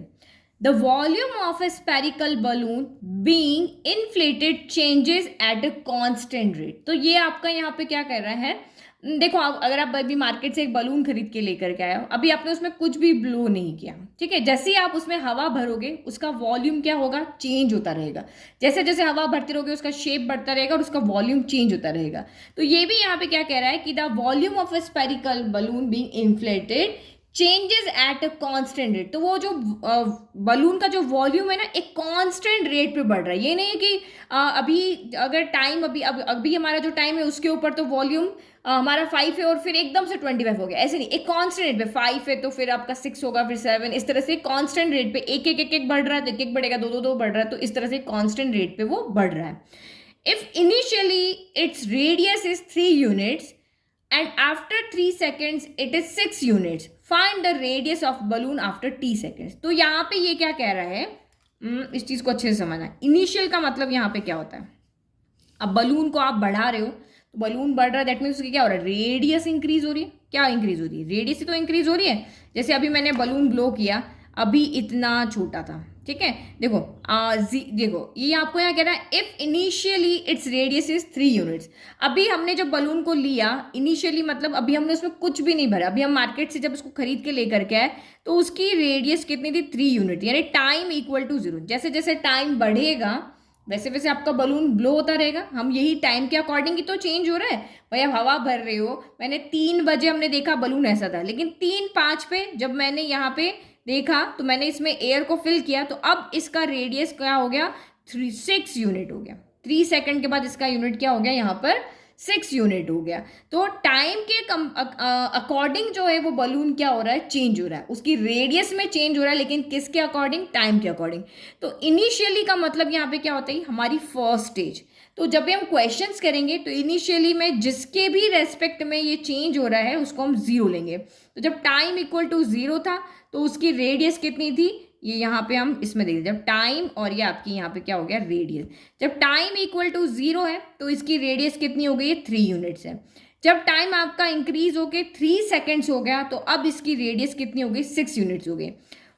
The volume of a spherical balloon being inflated changes at a constant rate. तो ये आपका यहाँ पे क्या कर रहा है, देखो आप अगर आप अभी मार्केट से एक बलून खरीद के लेकर के आए हो, अभी आपने उसमें कुछ भी ब्लो नहीं किया, ठीक है, जैसे ही आप उसमें हवा भरोगे उसका वॉल्यूम क्या होगा, चेंज होता रहेगा। जैसे जैसे हवा भरते रहोगे उसका शेप बढ़ता रहेगा और उसका वॉल्यूम चेंज होता रहेगा। तो ये भी यहाँ पे क्या कह रहा है कि the volume of a spherical balloon being inflated changes at a constant rate. तो वो जो बलून का जो वॉल्यूम है ना एक कांस्टेंट रेट पे बढ़ रहा है। ये नहीं है कि अभी अगर टाइम अभी हमारा जो टाइम है उसके ऊपर तो वॉल्यूम हमारा 5 है और फिर एकदम से 25 हो गया, ऐसे नहीं, एक कांस्टेंट रेट पे 5 है तो फिर आपका 6 होगा, फिर 7, इस तरह से कांस्टेंट रेट पे एक एक एक एक बढ़ रहा है, तो एक एक बढ़ेगा, दो दो दो बढ़ रहा है, तो इस तरह से कांस्टेंट रेट पे वो बढ़ रहा है। If initially its radius is 3 units and after 3 seconds it is 6 units, find the radius of balloon after t seconds। तो यहाँ पे ये क्या कह रहा है, इस चीज को अच्छे से समझना। इनिशियल का मतलब यहाँ पे क्या होता है, अब बलून को आप बढ़ा रहे हो तो बलून बढ़ रहा है, दैट मीन्स उसकी क्या हो रहा है, रेडियस इंक्रीज हो रही है। क्या इंक्रीज हो रही है, रेडियस ही तो इंक्रीज हो रही है। जैसे अभी मैंने बलून ब्लो किया, अभी इतना छोटा था, ठीक है, देखो देखो ये आपको यहाँ कह रहा है if initially its radius is 3 units. अभी हमने जब बलून को लिया इनिशियली मतलब अभी हमने उसमें कुछ भी नहीं भरा, अभी हम मार्केट से जब उसको खरीद के लेकर के आए तो उसकी रेडियस कितनी थी, 3 यूनिट, यानी टाइम इक्वल टू 0। जैसे जैसे टाइम बढ़ेगा वैसे वैसे आपका बलून ब्लो होता रहेगा। हम यही टाइम के अकॉर्डिंग ही तो चेंज हो रहा है भाई। आप हवा भर रहे हो, मैंने 3 बजे हमने देखा बलून ऐसा था, लेकिन 3:05 पे जब मैंने यहाँ पे देखा तो मैंने इसमें एयर को फिल किया, तो अब इसका रेडियस क्या हो गया, 6 यूनिट हो गया। 3 सेकंड के बाद इसका यूनिट क्या हो गया, यहाँ पर 6 यूनिट हो गया। तो टाइम के अकॉर्डिंग जो है वो बलून क्या हो रहा है, चेंज हो रहा है, उसकी रेडियस में चेंज हो रहा है, लेकिन किसके अकॉर्डिंग, टाइम के अकॉर्डिंग। तो इनिशियली का मतलब यहाँ पे क्या होता है, हमारी फर्स्ट स्टेज। तो जब भी हम क्वेश्चंस करेंगे तो इनिशियली में जिसके भी रेस्पेक्ट में ये चेंज हो रहा है उसको हम 0 लेंगे। तो जब टाइम इक्वल टू 0 था तो उसकी रेडियस कितनी थी, ये यहाँ पे हम इसमें देख जब टाइम और ये आपकी यहाँ पे क्या हो गया, रेडियस। जब टाइम इक्वल टू 0 है तो इसकी रेडियस कितनी हो गई है, 3 यूनिट्स है। जब टाइम आपका इंक्रीज होके 3 सेकेंड्स हो गया तो अब इसकी रेडियस कितनी हो गई, 6 यूनिट्स हो गई।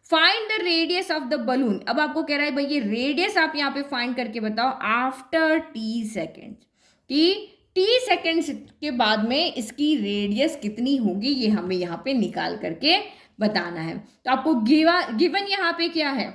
Find the radius of the balloon. अब आपको कह रहा है भाई ये रेडियस आप यहाँ पे फाइंड करके बताओ आफ्टर टी सेकेंड्स, कि टी सेकेंड्स के बाद में इसकी रेडियस कितनी होगी, ये हमें यहाँ पे निकाल करके बताना है। तो आपको गिवन यहाँ पे क्या है,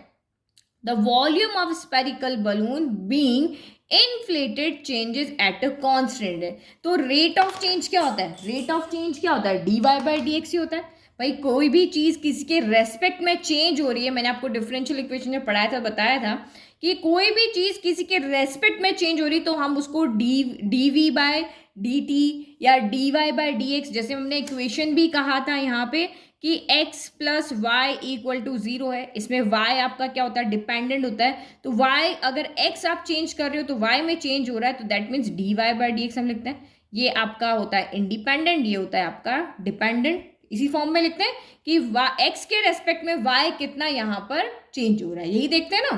the volume of spherical balloon being inflated changes at a constant है। तो रेट ऑफ चेंज क्या होता है, रेट ऑफ चेंज क्या होता है, dy बाई डी एक्स ही होता है। भाई कोई भी चीज़ किसी के रेस्पेक्ट में चेंज हो रही है, मैंने आपको डिफरेंशियल इक्वेशन में पढ़ाया था, बताया था कि कोई भी चीज़ किसी के रेस्पेक्ट में चेंज हो रही तो हम उसको d v by d t या d y by d x, जैसे हमने इक्वेशन भी कहा था यहाँ पे कि x plus y equal to 0 है, इसमें y आपका क्या होता है, डिपेंडेंट होता है। तो y अगर x आप चेंज कर रहे हो तो y में चेंज हो रहा है, तो that means d y by d x हम लिखते हैं। ये आपका होता है इंडिपेंडेंट, ये होता है आपका डिपेंडेंट। इसी फॉर्म में लिखते हैं कि x के रेस्पेक्ट में y कितना यहाँ पर चेंज हो रहा है, यही देखते हैं ना।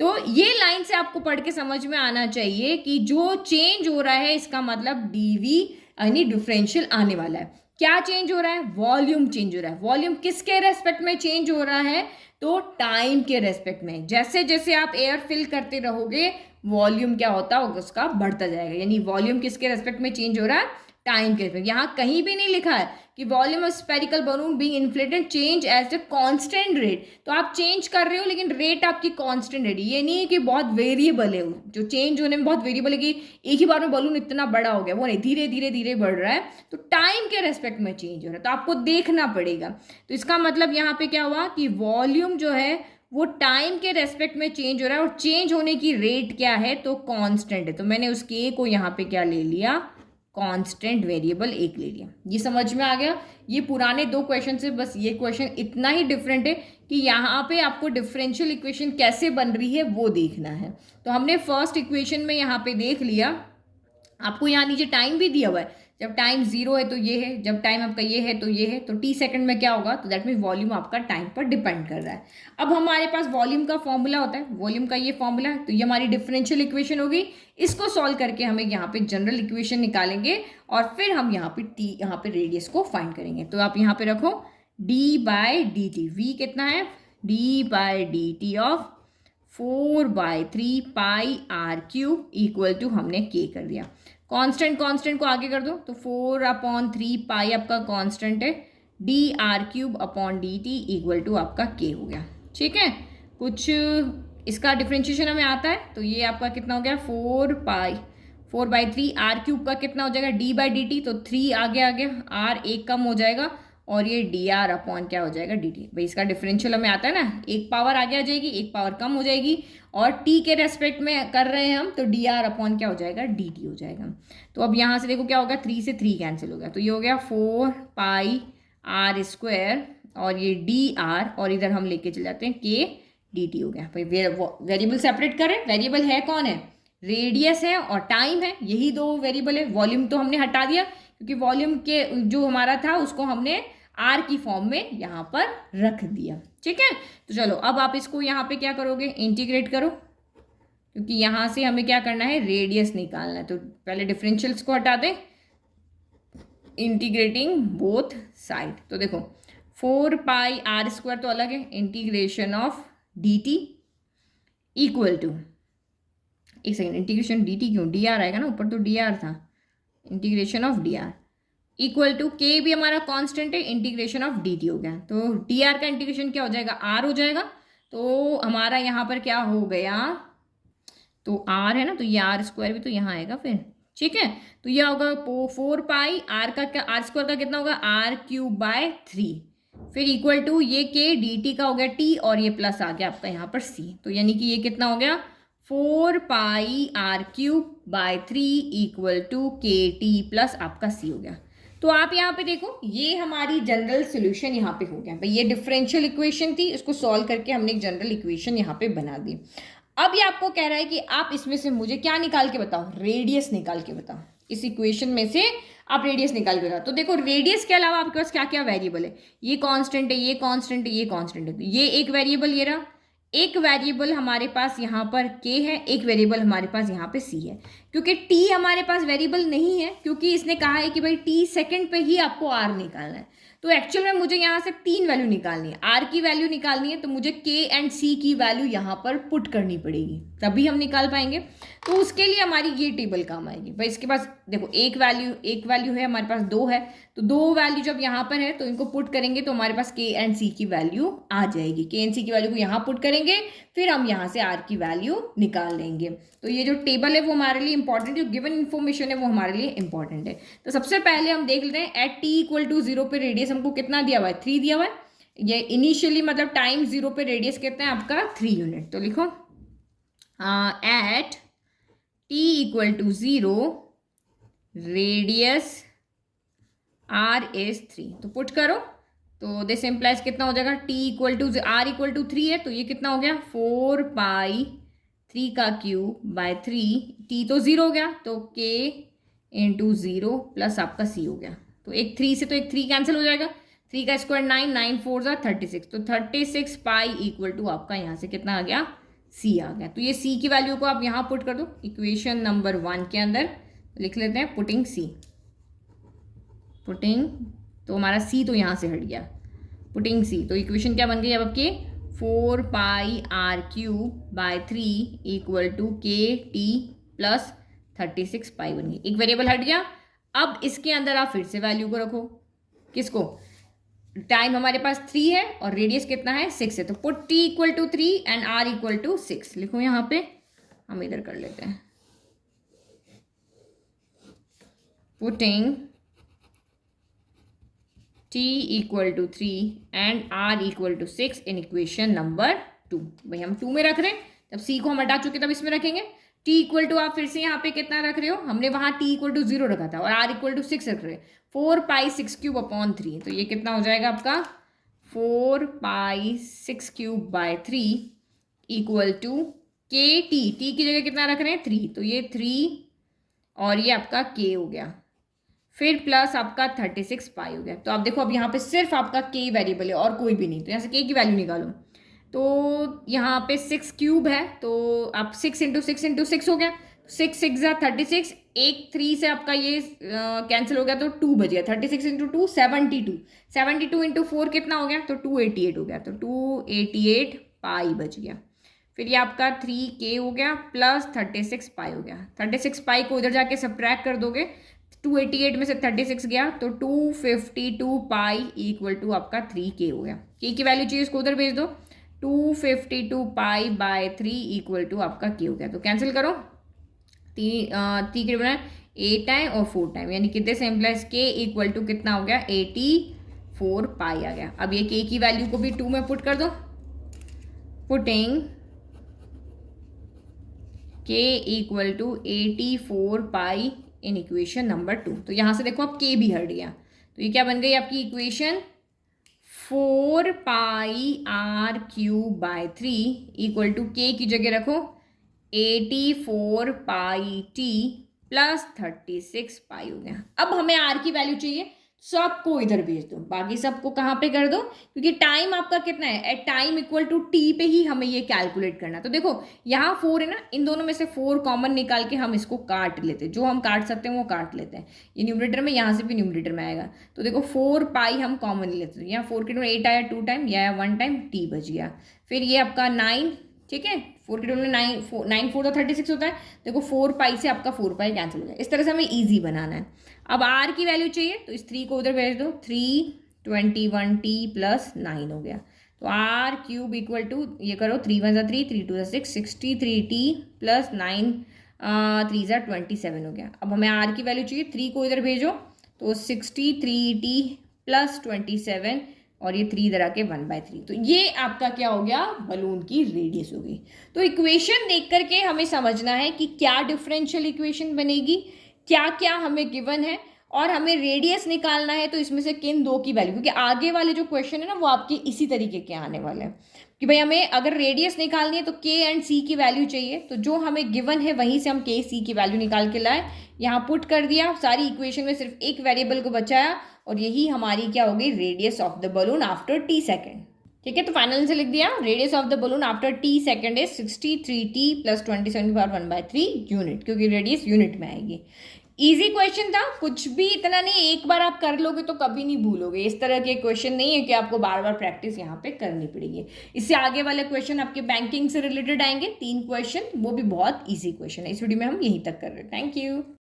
तो ये लाइन से आपको पढ़ के समझ में आना चाहिए कि जो चेंज हो रहा है इसका मतलब डीवी यानी डिफरेंशियल आने वाला है। क्या चेंज हो रहा है, वॉल्यूम चेंज हो रहा है। वॉल्यूम किसके रेस्पेक्ट में चेंज हो रहा है, तो टाइम के रेस्पेक्ट में। जैसे जैसे आप एयर फिल करते रहोगे वॉल्यूम क्या होता है उसका बढ़ता जाएगा, यानी वॉल्यूम किसके रेस्पेक्ट में चेंज हो रहा है, टाइम के रेस्पेक्ट। यहाँ कहीं भी नहीं लिखा है कि volume of spherical balloon being inflated change as the constant rate. तो आप चेंज कर रहे हो लेकिन रेट आपकी कांस्टेंट रेट, ये नहीं है कि बहुत वेरिएबल है, जो चेंज होने में बहुत वेरिएबल है कि एक ही बार में बलून इतना बड़ा हो गया, वो नहीं, धीरे धीरे धीरे बढ़ रहा है। तो टाइम के रेस्पेक्ट में चेंज हो रहा है, तो आपको देखना पड़ेगा। तो इसका मतलब यहाँ पे क्या हुआ कि वॉल्यूम जो है वो टाइम के रेस्पेक्ट में चेंज हो रहा है, और चेंज होने की रेट क्या है, तो कांस्टेंट है। तो मैंने उस के को यहाँ पे क्या ले लिया, कांस्टेंट वेरिएबल एक ले लिया। ये समझ में आ गया। ये पुराने दो क्वेश्चन से बस ये क्वेश्चन इतना ही डिफरेंट है कि यहाँ पे आपको डिफरेंशियल इक्वेशन कैसे बन रही है वो देखना है। तो हमने फर्स्ट इक्वेशन में यहाँ पे देख लिया, आपको यहाँ नीचे टाइम भी दिया हुआ है, जब टाइम 0 है तो ये है, जब टाइम आपका ये है तो ये है, तो टी सेकंड में क्या होगा, तो दैट मीन वॉल्यूम आपका टाइम पर डिपेंड कर रहा है। अब हमारे पास वॉल्यूम का फॉर्मूला होता है, वॉल्यूम का ये फॉर्मूला है, तो ये हमारी डिफरेंशियल इक्वेशन होगी। इसको सॉल्व करके हमें यहाँ पे जनरल इक्वेशन निकालेंगे और फिर हम यहाँ पे रेडियस को फाइंड करेंगे। तो आप यहाँ पे रखो d/dt, v कितना है, d/dt of 4/3 pi r³ equal to हमने k कर दिया। कांस्टेंट को आगे कर दो, तो 4/3 पाई आपका कांस्टेंट है, dr³ dt इक्वल टू आपका k हो गया। ठीक है, कुछ इसका डिफ्रेंशिएशन हमें आता है, तो ये आपका कितना हो गया, 4/3 r³ का कितना हो जाएगा, d/dt, तो 3 आगे आ गया, r एक कम हो जाएगा और ये dr/ क्या हो जाएगा, dt। भाई इसका डिफरेंशियल हमें आता है ना, एक पावर आगे आ जाएगी, एक पावर कम हो जाएगी, और t के रेस्पेक्ट में कर रहे हैं हम, तो dr/ क्या हो जाएगा, dt हो जाएगा। तो अब यहाँ से देखो क्या होगा, 3 से 3 कैंसिल हो गया, तो ये हो गया 4πr² और ये dr, और इधर हम लेके चले जाते हैं k dt हो गया। भाई वेरिएबल सेपरेट करें, वेरिएबल है कौन है, रेडियस है और टाइम है, यही दो वेरिएबल है। वॉल्यूम तो हमने हटा दिया क्योंकि वॉल्यूम के जो हमारा था उसको हमने आर की फॉर्म में यहाँ पर रख दिया। ठीक है, तो चलो अब आप इसको यहाँ पे क्या करोगे, इंटीग्रेट करो, क्योंकि यहाँ से हमें क्या करना है, रेडियस निकालना है। तो पहले डिफरेंशियल्स को हटा दें, इंटीग्रेटिंग बोथ साइड। तो देखो 4πr² तो अलग है, integration of dt equal to, एक सेकेंड, इंटीग्रेशन dt क्यों, dr आएगा ना, ऊपर तो dr था, integration of dr equal to k भी हमारा कांस्टेंट है, इंटीग्रेशन ऑफ dt हो गया। तो dr का इंटीग्रेशन क्या हो जाएगा, r हो जाएगा। तो हमारा यहाँ पर क्या हो गया, तो r है ना, तो ये r² भी तो यहाँ आएगा फिर। ठीक है, तो यह होगा 4π r का क्या, r² का कितना होगा, r³/3, फिर इक्वल टू ये k dt का हो गया t, और ये प्लस आ गया आपका यहाँ पर c। तो यानी कि ये कितना हो गया, 4πr³/3 equal to kt plus आपका c हो गया। तो आप यहाँ पे देखो, ये हमारी जनरल सोल्यूशन यहाँ पे हो गया। भाई ये डिफरेंशियल इक्वेशन थी, इसको सॉल्व करके हमने एक जनरल इक्वेशन यहाँ पे बना दी। अब ये आपको कह रहा है कि आप इसमें से मुझे क्या निकाल के बताओ, रेडियस निकाल के बताओ, इस इक्वेशन में से आप रेडियस निकाल के बताओ। तो देखो रेडियस के अलावा आपके पास क्या क्या वेरिएबल है, ये कांस्टेंट है, ये कांस्टेंट है, ये कांस्टेंट है, तो ये एक वेरिएबल ये रहा, एक वेरिएबल हमारे पास यहाँ पर k है, एक वेरिएबल हमारे पास यहाँ पे c है। क्योंकि t हमारे पास वेरिएबल नहीं है, क्योंकि इसने कहा है कि भाई t सेकंड पे ही आपको r निकालना है। तो एक्चुअल में मुझे यहाँ से 3 वैल्यू निकालनी है, r की वैल्यू निकालनी है, तो मुझे k एंड c की वैल्यू यहाँ पर पुट करनी पड़ेगी, तभी हम निकाल पाएंगे। तो उसके लिए हमारी ये टेबल काम आएगी। भाई इसके पास देखो एक वैल्यू है, हमारे पास 2 है, तो 2 वैल्यू जब यहाँ पर है तो इनको पुट करेंगे तो हमारे पास k एंड c की वैल्यू आ जाएगी। k एंड c की वैल्यू को यहाँ पुट करेंगे, फिर हम यहाँ से r की वैल्यू निकाल लेंगे। तो ये जो टेबल है वो हमारे लिए इंपॉर्टेंट, जो गिवन इन्फॉर्मेशन है वो हमारे लिए इंपॉर्टेंट है। तो सबसे पहले हम देख लेते हैं, एट t इक्वल टू 0 पे रेडियस हमको कितना दिया हुआ है, 3 दिया हुआ है। ये इनिशियली मतलब टाइम 0 पे रेडियस कितना है आपका, 3 यूनिट। तो लिखो at t equal to 0 radius r is 3। तो पुट करो, तो दिस इम्प्लाइज कितना हो जाएगा, t equal to r equal to 3 है, तो ये कितना हो गया 4π3/3, t तो 0 हो गया, तो k इंटू 0 प्लस आपका c हो गया। तो एक 3 से तो एक 3 कैंसिल हो जाएगा, 3 का स्क्वायर 9, 9 4 36, तो 36 पाई इक्वल टू आपका यहाँ से कितना आ गया, c आ गया। तो ये c की वैल्यू को आप यहाँ पुट कर दो इक्वेशन नंबर 1 के अंदर, लिख लेते हैं पुटिंग c, तो हमारा c तो यहाँ से हट गया, पुटिंग c। तो इक्वेशन क्या बन गई अब आपकी, 4πr³/3 equal to kt plus 36 pi बन गई। एक वेरिएबल हट गया। अब इसके अंदर आप फिर से वैल्यू को रखो, किसको, टाइम हमारे पास 3 है और रेडियस कितना है 6 है, तो put t equal to 3 and r equal to 6 लिखो यहाँ पे, हम इधर कर लेते हैं, putting t equal to 3 and r equal to 6 in equation number 2। भाई हम 2 में रख रहे हैं, तब c को हम हटा चुके तब इसमें रखेंगे। t इक्वल टू आप फिर से यहाँ पे कितना रख रहे हो, हमने वहां t इक्वल टू 0 रखा था और r इक्वल टू 6 रख रहे हैं, 4 पाई 6 क्यूब अपॉन 3, तो ये कितना हो जाएगा आपका 4 पाई 6 क्यूब बाय 3 इक्वल टू के टी, टी की जगह कितना रख रहे हैं 3, तो ये 3 और ये आपका k हो गया, फिर प्लस आपका 36 पाई हो गया। तो आप देखो अब यहाँ पे सिर्फ आपका k वेरिएबल है और कोई भी नहीं, तो यहाँ से k की वैल्यू निकालो, तो यहाँ पे 6 क्यूब है, तो आप 6 इंटू 6 इंटू 6 हो गया, 6 6 36, एक 3 से आपका ये कैंसिल हो गया तो 2 बच गया, 36 इंटू 2 72, 72 इंटू 4 कितना हो गया, तो 288 हो गया, तो 288 पाई बच गया। फिर ये आपका 3k हो गया प्लस 36 पाई हो गया, 36 पाई को उधर जाके सब्ट्रैक्ट कर दोगे, 288 में से 36 गया तो 252 पाई इक्वल टू आपका 3k हो गया। k की वैल्यू चाहिए इसको उधर भेज दो, 252 पाई बाय 3 इक्वल टू आपका k हो गया, तो कैंसिल करो, 3 बना 8 टाइम और 4 टाइम, यानी कितने से एम्प्लाइज k इक्वल टू कितना हो गया 84 पाई आ गया। अब ये k की वैल्यू को भी 2 में पुट कर दो, putting k equal to 84 pi in equation number 2, तो यहाँ से देखो अब k भी हट गया, तो ये क्या बन गई आपकी equation 4 pi r cube by 3 equal to k की जगह रखो 84 पाई t प्लस 36 पाई हो गया। अब हमें r की वैल्यू चाहिए, सबको इधर भेज दो, बाकी सबको कहाँ पे कर दो, क्योंकि टाइम आपका कितना है, at time equal to t पे ही हमें ये कैलकुलेट करना। तो देखो यहाँ 4 है ना, इन दोनों में से 4 कॉमन निकाल के हम इसको काट लेते हैं, जो हम काट सकते हैं वो काट लेते हैं, ये न्यूमरेटर में, यहाँ से भी न्यूमरेटर में आएगा, तो देखो 4 पाई हम कॉमन लेते हैं, यहाँ 4 के 8 आया 2 टाइम, यह आया 1 टाइम, t बच गया। फिर ये आपका 9, ठीक है, 4 के 2 में 9 4 तो 36 होता है, देखो 4 पाई से आपका 4 पाई कैंसिल हो गया। इस तरह से हमें ईजी बनाना है। अब r की वैल्यू चाहिए तो इस 3 को उधर भेज दो, 321t प्लस 9 हो गया, तो r क्यूब इक्वल टू ये करो 3 1 3 3 2 6 63t प्लस 9 3 27 हो गया। अब हमें r की वैल्यू चाहिए, 3 को इधर भेजो तो 63t प्लस 27 और ये 3 इधर आके 1/3, तो ये आपका क्या हो गया, बलून की रेडियस हो गई। तो इक्वेशन देख करके हमें समझना है कि क्या डिफरेंशियल इक्वेशन बनेगी, क्या क्या हमें गिवन है, और हमें रेडियस निकालना है, तो इसमें से किन दो की वैल्यू, क्योंकि आगे वाले जो क्वेश्चन है ना वो आपके इसी तरीके के आने वाले हैं कि भाई हमें अगर रेडियस निकालनी है तो k एंड c की वैल्यू चाहिए, तो जो हमें गिवन है वहीं से हम k c की वैल्यू निकाल के लाए, यहाँ पुट कर दिया, सारी इक्वेशन में सिर्फ एक वेरिएबल को बचाया, और यही हमारी क्या होगी, radius of the balloon after t second. ठीक है, तो फाइनल से लिख दिया, radius of the balloon after t second is 63t plus 27 power 1/3 unit, क्योंकि रेडियस यूनिट में आएगी। इजी क्वेश्चन था, कुछ भी इतना नहीं, एक बार आप कर लोगे तो कभी नहीं भूलोगे। इस तरह के क्वेश्चन नहीं है कि आपको बार बार प्रैक्टिस यहाँ पे करनी पड़ेगी। इससे आगे वाले क्वेश्चन आपके बैंकिंग से रिलेटेड आएंगे 3 क्वेश्चन, वो भी बहुत इजी क्वेश्चन है। इस वीडियो में हम यहीं तक कर रहे हैं। Thank you.